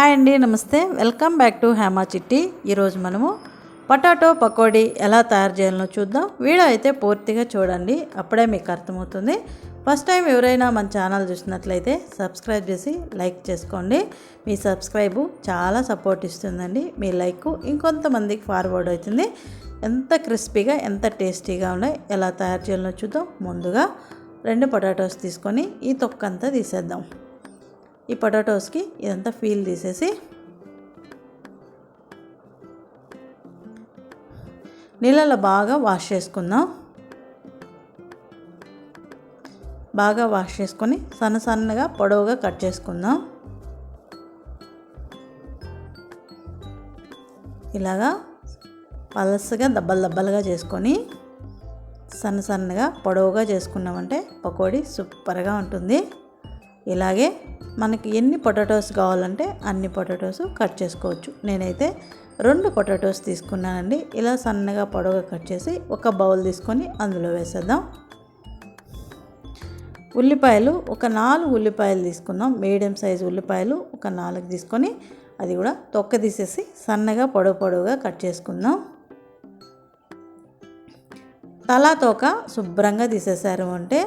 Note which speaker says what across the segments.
Speaker 1: Hi అండి, నమస్తే. Welcome back to Hema చిట్టి. ఈరోజు మనము పొటాటో పకోడీ ఎలా తయారు చేయాలో చూద్దాం. వీడియో అయితే పూర్తిగా చూడండి, అప్పుడే మీకు అర్థమవుతుంది. ఫస్ట్ టైం ఎవరైనా మన ఛానల్ చూసినట్లయితే సబ్స్క్రైబ్ చేసి లైక్ చేసుకోండి. మీ సబ్స్క్రైబు చాలా సపోర్ట్ ఇస్తుందండి. మీ లైక్ ఇంకొంతమందికి ఫార్వర్డ్ అవుతుంది. ఎంత క్రిస్పీగా ఎంత టేస్టీగా ఉన్నాయి ఎలా తయారు చేయాలో చూద్దాం. ముందుగా 2 పొటాటోస్ తీసుకొని ఈ తొక్కంతా తీసేద్దాం. ఈ పొటాటోస్కి ఇదంతా ఫీల్ తీసేసి నీళ్ళలో బాగా వాష్ చేసుకుందాం. బాగా వాష్ చేసుకొని సన్నగా పొడవుగా కట్ చేసుకుందాం. ఇలాగా పలసగా దబ్బలుగా చేసుకొని సన్నగా పొడవుగా చేసుకున్నామంటే పకోడీ సూపర్గా ఉంటుంది. ఇలాగే మనకి ఎన్ని పొటాటోస్ కావాలంటే అన్ని పొటాటోస్ కట్ చేసుకోవచ్చు. నేనైతే 2 పొటాటోస్ తీసుకున్నానండి. ఇలా సన్నగా పొడవుగా కట్ చేసి ఒక బౌల్ తీసుకొని అందులో వేసేద్దాం. ఉల్లిపాయలు ఒక 4 ఉల్లిపాయలు తీసుకుందాం. మీడియం సైజు ఉల్లిపాయలు ఒక 4 తీసుకొని అది కూడా తొక్క తీసేసి సన్నగా పొడవుగా కట్ చేసుకుందాం. తలా తోక శుభ్రంగా తీసేసారు అంటే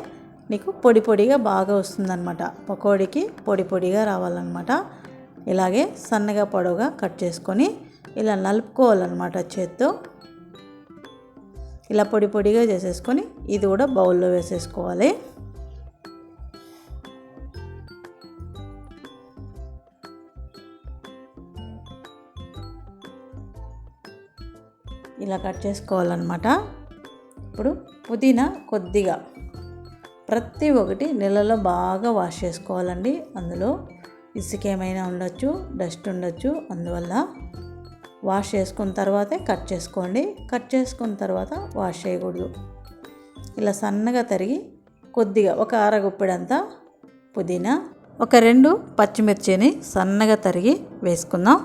Speaker 1: నీకు పొడిగా బాగా వస్తుందన్నమాట. పకోడీకి పొడిగా రావాలన్నమాట. ఇలాగే సన్నగా పొడవుగా కట్ చేసుకొని ఇలా నలుపుకోవాలన్నమాట చేత్తో. ఇలా పొడిగా చేసేసుకొని ఇది కూడా బౌల్లో వేసేసుకోవాలి. ఇలా కట్ చేసుకోవాలన్నమాట. ఇప్పుడు పుదీనా కొద్దిగా ప్రతి ఒక్కటి నీళ్ళలో బాగా వాష్ చేసుకోవాలండి. అందులో ఇసుక ఏమైనా ఉండొచ్చు, డస్ట్ ఉండొచ్చు. అందువల్ల వాష్ చేసుకున్న తర్వాతే కట్ చేసుకోండి. కట్ చేసుకున్న తర్వాత వాష్ చేయకూడదు. ఇలా సన్నగా తరిగి కొద్దిగా ఒక అరగుప్పెడంతా పుదీనా, ఒక 2 పచ్చిమిర్చిని సన్నగా తరిగి వేసుకుందాం.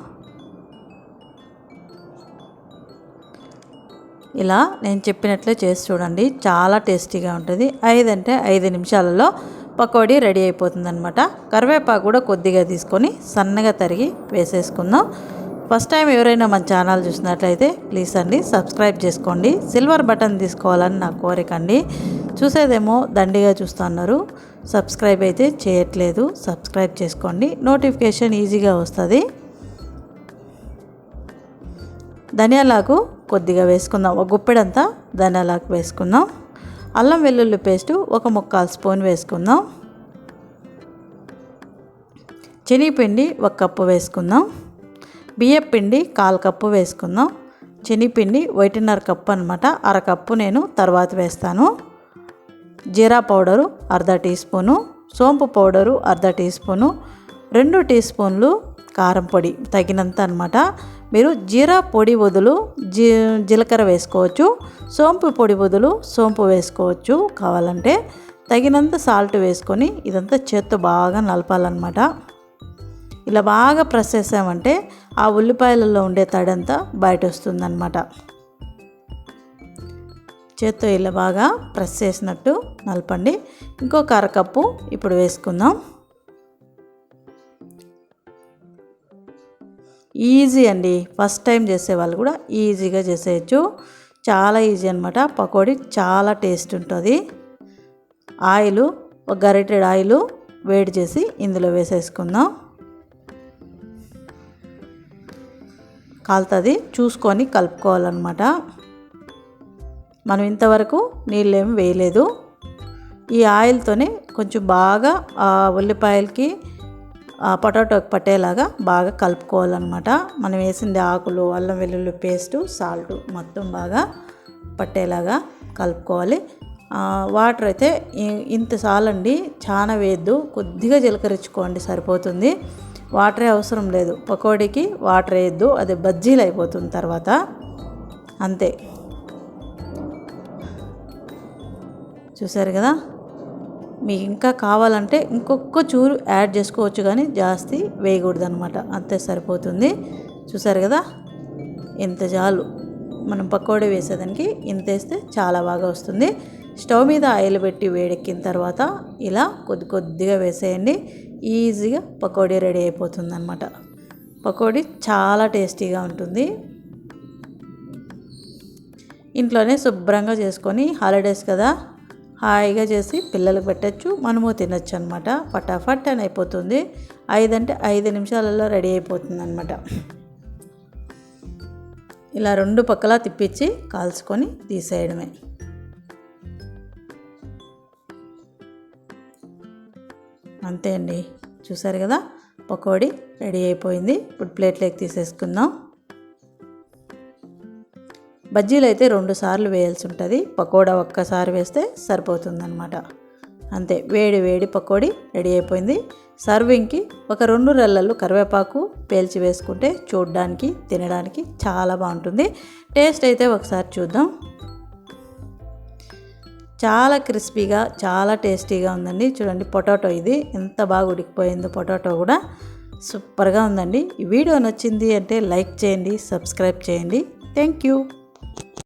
Speaker 1: ఇలా నేను చెప్పినట్లే చేసి చూడండి, చాలా టేస్టీగా ఉంటుంది. 5 అంటే 5 నిమిషాలలో పకోడీ రెడీ అయిపోతుంది అనమాట. కరివేపాకు కూడా కొద్దిగా తీసుకొని సన్నగా తరిగి వేసేసుకుందాం. ఫస్ట్ టైం ఎవరైనా మన ఛానల్ చూసినట్లయితే ప్లీజ్ అండి సబ్స్క్రైబ్ చేసుకోండి. సిల్వర్ బటన్ తీసుకోవాలని నా కోరిక అండి. చూసేదేమో దండిగా చూస్తున్నారు, సబ్స్క్రైబ్ అయితే చేయట్లేదు. సబ్స్క్రైబ్ చేసుకోండి, నోటిఫికేషన్ ఈజీగా వస్తుంది. ధనియాలకు కొద్దిగా వేసుకుందాం. ఒక గుప్పెడంతా ధనియాలకు వేసుకుందాం. అల్లం వెల్లుల్లి పేస్టు ఒక 1/4 స్పూన్ వేసుకుందాం. శనగపిండి 1 కప్పు వేసుకుందాం. బియ్యపిండి 1/4 కప్పు వేసుకుందాం. శనగపిండి 1.5 కప్పు అనమాట. 1/2 కప్పు నేను తర్వాత వేస్తాను. జీరా పౌడరు 1/2 టీ స్పూను, సోంపు పౌడరు 1/2 టీ స్పూను, 2 టీ స్పూన్లు కారం పొడి తగినంత అనమాట. మీరు జీరా పొడి బదులు జీలకర్ర వేసుకోవచ్చు, సోంపు పొడి బదులు సోంపు వేసుకోవచ్చు. కావాలంటే తగినంత సాల్ట్ వేసుకొని ఇదంతా చేత్తో బాగా నలపాలన్నమాట. ఇలా బాగా ప్రెస్ చేసామంటే ఆ ఉల్లిపాయలలో ఉండే తడంతా బయట వస్తుందన్నమాట. చేత్తో ఇలా బాగా ప్రెస్ చేసినట్టు నలపండి. ఇంకొక 1/2 కప్పు ఇప్పుడు వేసుకుందాం. ఈజీ అండి, ఫస్ట్ టైం చేసేవాళ్ళు కూడా ఈజీగా చేసేయచ్చు. చాలా ఈజీ అనమాట. పకోడీ చాలా టేస్ట్ ఉంటుంది. ఆయిల్ ఒక గరిటెడ్ ఆయిల్ వేడి చేసి ఇందులో వేసేసుకుందాం. కాలుతుంది, చూసుకొని కలుపుకోవాలన్నమాట. మనం ఇంతవరకు నీళ్ళేమి వేయలేదు. ఈ ఆయిల్తోనే కొంచెం బాగా ఆ ఉల్లిపాయలకి పొటాటోకి పట్టేలాగా బాగా కలుపుకోవాలన్నమాట. మనం వేసింది ఆకులు, అల్లం వెల్లుల్లి పేస్టు, సాల్ట్ మొత్తం బాగా పట్టేలాగా కలుపుకోవాలి. వాటర్ అయితే ఇంత చాలండి, చాలా వేయద్దు. కొద్దిగా జీలకరించుకోండి సరిపోతుంది. వాటరే అవసరం లేదు. పకోడీకి వాటర్ వేయద్దు, అది బజ్జీలు అయిపోతుంది తర్వాత, అంతే. చూసారు కదా. మీకు ఇంకా కావాలంటే ఇంకొక చూరు యాడ్ చేసుకోవచ్చు, కానీ జాస్తి వేయకూడదు అనమాట. అంతే సరిపోతుంది. చూసారు కదా, ఇంత చాలు. మనం పకోడీ వేసేదానికి ఇంత వేస్తే చాలా బాగా వస్తుంది. స్టవ్ మీద ఆయిల్ పెట్టి వేడెక్కిన తర్వాత ఇలా కొద్దిగా వేసేయండి. ఈజీగా పకోడీ రెడీ అయిపోతుంది అనమాట. పకోడీ చాలా టేస్టీగా ఉంటుంది. ఇంట్లోనే శుభ్రంగా చేసుకొని హాలిడేస్ కదా హాయిగా చేసి పిల్లలకు పెట్టచ్చు, మనము తినచ్చు అనమాట. ఫటాఫట్ అని అయిపోతుంది. 5 అంటే 5 నిమిషాలలో రెడీ అయిపోతుంది అనమాట. ఇలా 2 పక్కలా తిప్పించి కాల్చుకొని తీసేయడమే. అంతే అండి, చూసారు కదా పకోడీ రెడీ అయిపోయింది. ఇప్పుడు ప్లేట్లోకి తీసేసుకుందాం. బజ్జీలు అయితే 2 సార్లు వేయాల్సి ఉంటుంది, పకోడా ఒక్కసారి వేస్తే సరిపోతుందన్నమాట. అంతే, వేడి వేడి పకోడీ రెడీ అయిపోయింది. సర్వింగ్కి ఒక 2 రెల్లలు కరివేపాకు పేల్చి వేసుకుంటే చూడడానికి తినడానికి చాలా బాగుంటుంది. టేస్ట్ అయితే ఒకసారి చూద్దాం. చాలా క్రిస్పీగా చాలా టేస్టీగా ఉందండి. చూడండి పొటాటో ఇది ఎంత బాగా ఉడికిపోయిందో, పొటాటో కూడా సూపర్గా ఉందండి. ఈ వీడియో నచ్చింది అంటే లైక్ చేయండి, సబ్స్క్రైబ్ చేయండి. Thank you.